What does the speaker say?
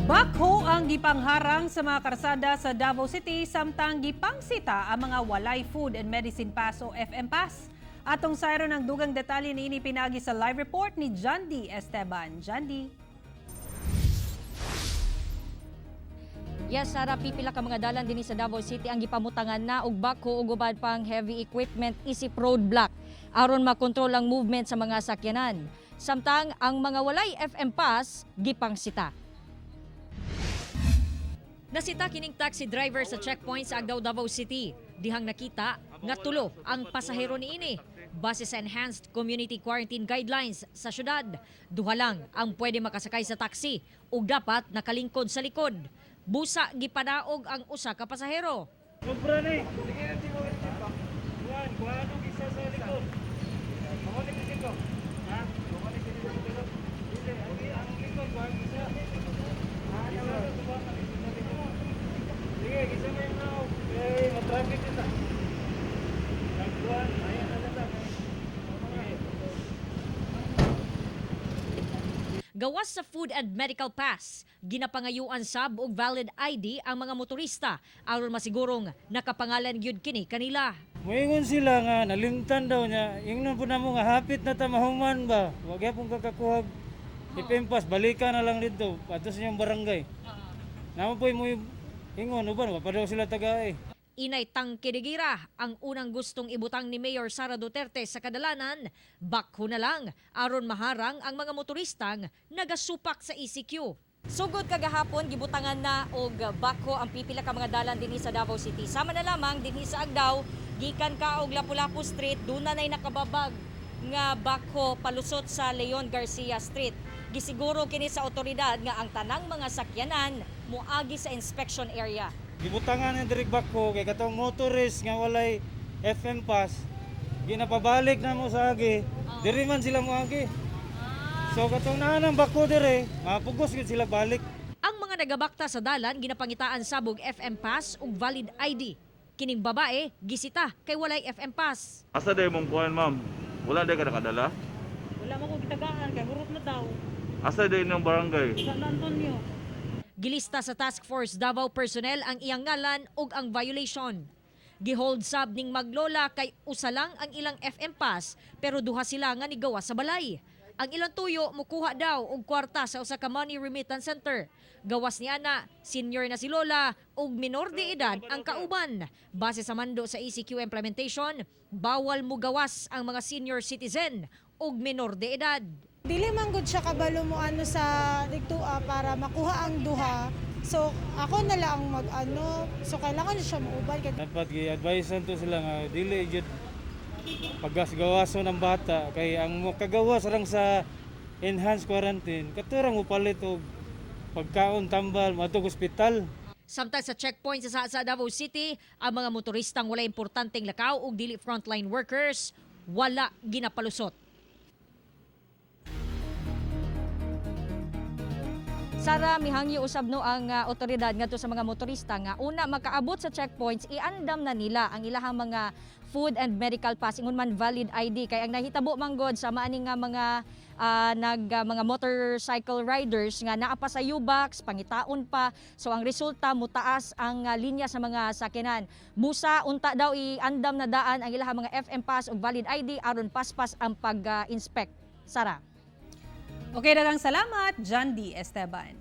Bakho ang gipangharang sa mga karsada sa Davao City samtang gipangsita ang mga walay food and medicine pass o FM pass. Atong sayro ng dugang detalye ni ini pinagi sa live report ni Jandy Esteban. Jandy. Yes, Sara, pipila ka mga dalan din sa Davao City ang gipamutangan na og bakho ug ubad pang heavy equipment isip roadblock aron makontrol ang movement sa mga sakyanan. Samtang ang mga walay FM pass gipangsita. Nasita kining taxi driver sa checkpoint sa Agdao, Davao City. Dihang nakita nga tulo ang pasahero niini. Base sa enhanced community quarantine guidelines sa syudad, duha lang ang pwede makasakay sa taxi ug dapat nakalingkod sa likod. Busa gipadaog ang usa ka pasahero. Sobra ni. Tingnan ti mo Juan, kuano isa sa likod. Mawali ka dito. Ha? Mawali ka dito. Dili, ang likod kuan isa. Ano ba? Sige, isa mo yung now. Eh, ma-traffic kita. Nagkuhan, ayan na lang. Gawas sa food and medical pass, ginapangayuan sab og valid ID ang mga motorista aron masigurong nakapangalan gyud kini kanila. Moingon sila nga nalimtan daw niya. Ingnon po na mo nga hapit na ta mahuman ba. Wag yapon kakakuhag. Ipimpas balikan na lang dito ato sa inyong barangay. Namo po mo ingon uban pa daw sila tagay. Inay tangkidigira ang unang gustong ibutang ni Mayor Sara Duterte sa kadalanan, bakho na lang aron maharang ang mga motoristang nagasupak sa ECQ. Sugod kagahapon gibutangan na og bakho ang pipila ka mga dalan dinhi sa Davao City. Sama na lamang dinhi sa Agdao, gikan ka og Lapu-Lapu Street, duna nay nakababag nga bakho palusot sa Leon Garcia Street. Gisiguro kini sa otoridad nga ang tanang mga sakyanan moagi sa inspection area. Gibutangan ng direct bakho kay katong motorist nga walay FM pass. Ginapabalik na mo sa agi. Diri man sila mo agi. So katong naanang bakho dire, mapugos gid sila balik. Ang mga nagabakta sa dalan ginapangitaan sabog FM pass ug valid ID. Kining babae gisita kay walay FM pass. Asa day mong kuhan, ma'am? Wala day ka nakadala? Wala mo kong gitagaan kay hurot na daw. Asa day ng barangay? San Antonio. Gilista sa Task Force Davao personnel ang iyang ngalan ug ang violation. Gihold sab ning maglola kay usa lang ang ilang FM pass pero duha sila nga nigawa sa balay. Ang ilang tuyo mukuha daw og kwarta sa usa ka money remittance center. Gawas niya na senior na si lola ug minor de edad ang kauban. Base sa mando sa ECQ implementation, bawal mo gawas ang mga senior citizen ug minor de edad. Dili man gud siya kabalo mo ano sa digtua para makuha ang duha. So ako na lang so kailangan siya maubay kay Dapat gi-advisean to sila nga dili jud paggasgawaso ng bata kay ang makagawas rang sa enhanced quarantine katurang upalit og pagkaon tambal matug ospital. Samtang sa checkpoint sa Davao City, ang mga motoristang wala importanteng lakaw ug dili frontline workers wala ginapalusot. Sara, mihangyo usab no ang otoridad ngadto sa mga motorista nga una makaabot sa checkpoints iandam na nila ang ilahang mga food and medical pass ingon man valid ID kay ang nahitabo manggod sa maani nga mga mga motorcycle riders nga naa pa sa U-box pangitaon pa so ang resulta mutaas ang linya sa mga sakyanan. Busa unta daw iandam na daan ang ilahang mga FM pass ug valid ID aron paspas ang pag-inspect. Sara. Okay, daghang salamat, Jandy Esteban.